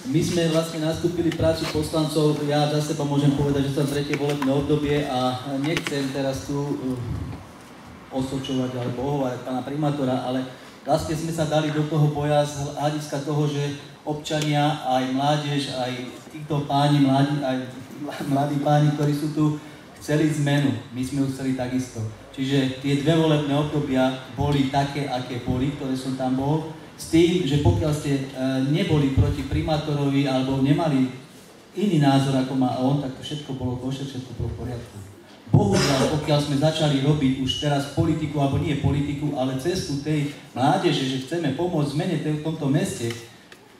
My sme vlastne nastúpili prácu poslancov, ja za seba môžem povedať, že som tretie volebné obdobie a nechcem teraz tu osočovať alebo ohovárať pána primátora, ale vlastne sme sa dali do toho boja z hľadiska toho, že občania, aj mládež, aj títo páni, mladí páni, ktorí sú tu, chceli zmenu. My sme ju chceli takisto. Čiže tie dve volebné obdobia boli také, aké boli, ktoré som tam bol. S tým, že pokiaľ ste neboli proti primátorovi alebo nemali iný názor, ako má on, tak to všetko bolo košer, všetko bolo v poriadku. Bohužiaľ, pokiaľ sme začali robiť už teraz politiku, alebo nie politiku, ale cestu tej mládeže, že chceme pomôcť zmene v tomto meste,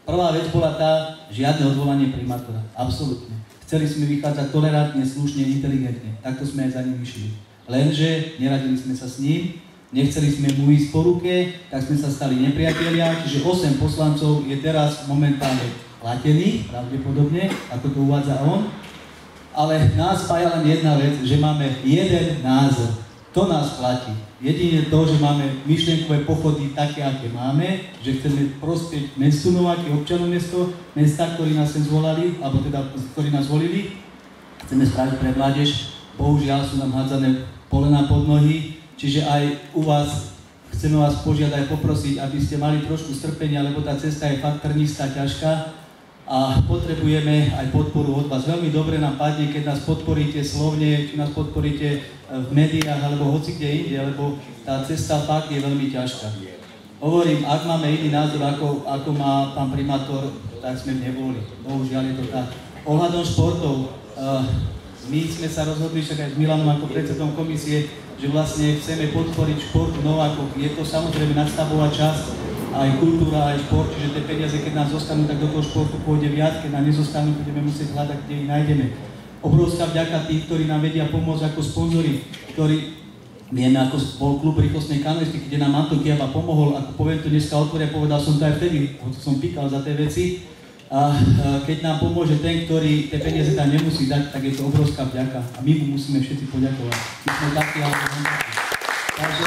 prvá vec bola tá, žiadne odvolanie primátora. Absolútne. Chceli sme vychádzať tolerantne, slušne, inteligentne. Takto sme aj za ním išli. Lenže neradili sme sa s ním, nechceli sme mu ísť po ruke, tak sme sa stali nepriatelia, čiže 8 poslancov je teraz momentálne platených, pravdepodobne, ako to uvádza on. Ale nás spája len jedna vec, že máme jeden názor. To nás platí. Jedine to, že máme myšlienkové pochody také, aké máme, že chceme prospieť mestu Nováky, občanov mesta, ktorí nás sem zvolali, alebo teda, ktorí nás volili. Chceme spraviť pre mládež. Bohužiaľ sú nám hádzané polená pod nohy. Čiže aj u vás chceme vás požiadať, poprosiť, aby ste mali trošku strpenia, lebo tá cesta je fakt trnistá, ťažká a potrebujeme aj podporu od vás. Veľmi dobre nám padne, keď nás podporíte slovne, či nás podporíte v médiách alebo hoci kde inde, lebo tá cesta fakt je veľmi ťažká. Hovorím, ak máme iný názor, ako má pán primátor, tak sme neboli. Bohužiaľ je to tak. Ohľadom športov, my sme sa rozhodli však aj s Milanom ako predsedom komisie, že vlastne chceme podporiť šport v Novákoch. Je to samozrejme nadstavová časť, aj kultúra, aj šport, čiže tie peniaze, keď nás zostanú, tak do toho športu pôjde viac, keď nám nezostanú, budeme musieť hľadať, kde ich nájdeme. Obrovská vďaka tých, ktorí nám vedia pomôcť ako sponzori, ktorí vieme, ako bol klub rýchlostnej kanoistiky, kde nám Anton Kiaba pomohol, ako poviem to dneska otvoria, povedal som to aj vtedy, som pýkal za tie veci. A keď nám pomôže ten, ktorý tie peniaze tam nemusí dať, tak je to obrovská vďaka. A my mu musíme všetci poďakovať. My sme takí, ale takže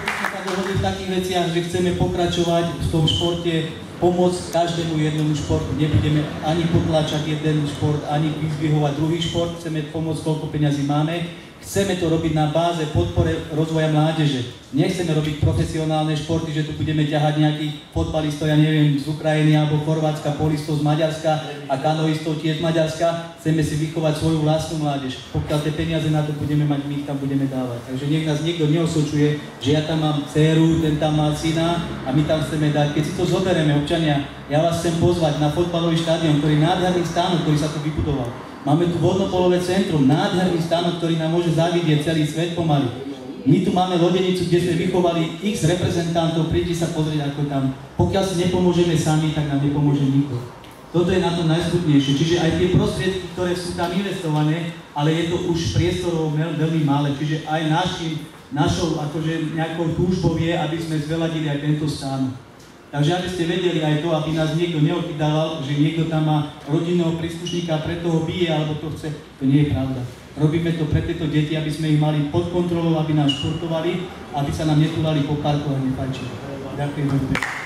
sme sa dohodli v takých veciach, že chceme pokračovať v tom športe, pomôcť každému jednomu športu. Nebudeme ani potlačať jeden šport, ani vyzdvihovať druhý šport. Chceme pomôcť, koľko peňazí máme. Chceme to robiť na báze podpore rozvoja mládeže. Nechceme robiť profesionálne športy, že tu budeme ťahať nejakých fotbalistov, ja neviem, z Ukrajiny alebo Chorvátska, polistov z Maďarska a kanoistov tiež z Maďarska. Chceme si vychovať svoju vlastnú mládež. Pokiaľ tie peniaze na to budeme mať, my ich tam budeme dávať. Takže nech nás niekto neosočuje, že ja tam mám dcéru, ten tam má syna a my tam chceme dať. Keď si to zoberieme, občania, ja vás chcem pozvať na fotbalový štadión, ktorý je nádherný stánok, ktorý sa tu vybudoval. Máme tu vodnopolové centrum, nádherný stánok, ktorý nám môže zavidieť celý svet pomaly. My tu máme lodenicu, kde sme vychovali x reprezentantov, príďte sa pozrieť, ako tam. Pokiaľ si nepomôžeme sami, tak nám nepomôže nikto. Toto je na to najsmutnejšie. Čiže aj tie prostriedky, ktoré sú tam investované, ale je to už priestorov veľmi mále. Čiže aj našou akože nejakou túžbou je, aby sme zveladili aj tento stánok. Takže aby ste vedeli aj to, aby nás niekto neokydával, že niekto tam má rodinného príslušníka a preto ho bije alebo to chce, to nie je pravda. Robíme to pre tieto deti, aby sme ich mali pod kontrolou, aby nás športovali, aby sa nám netúlali po parku a nefajčili. Ďakujem veľmi.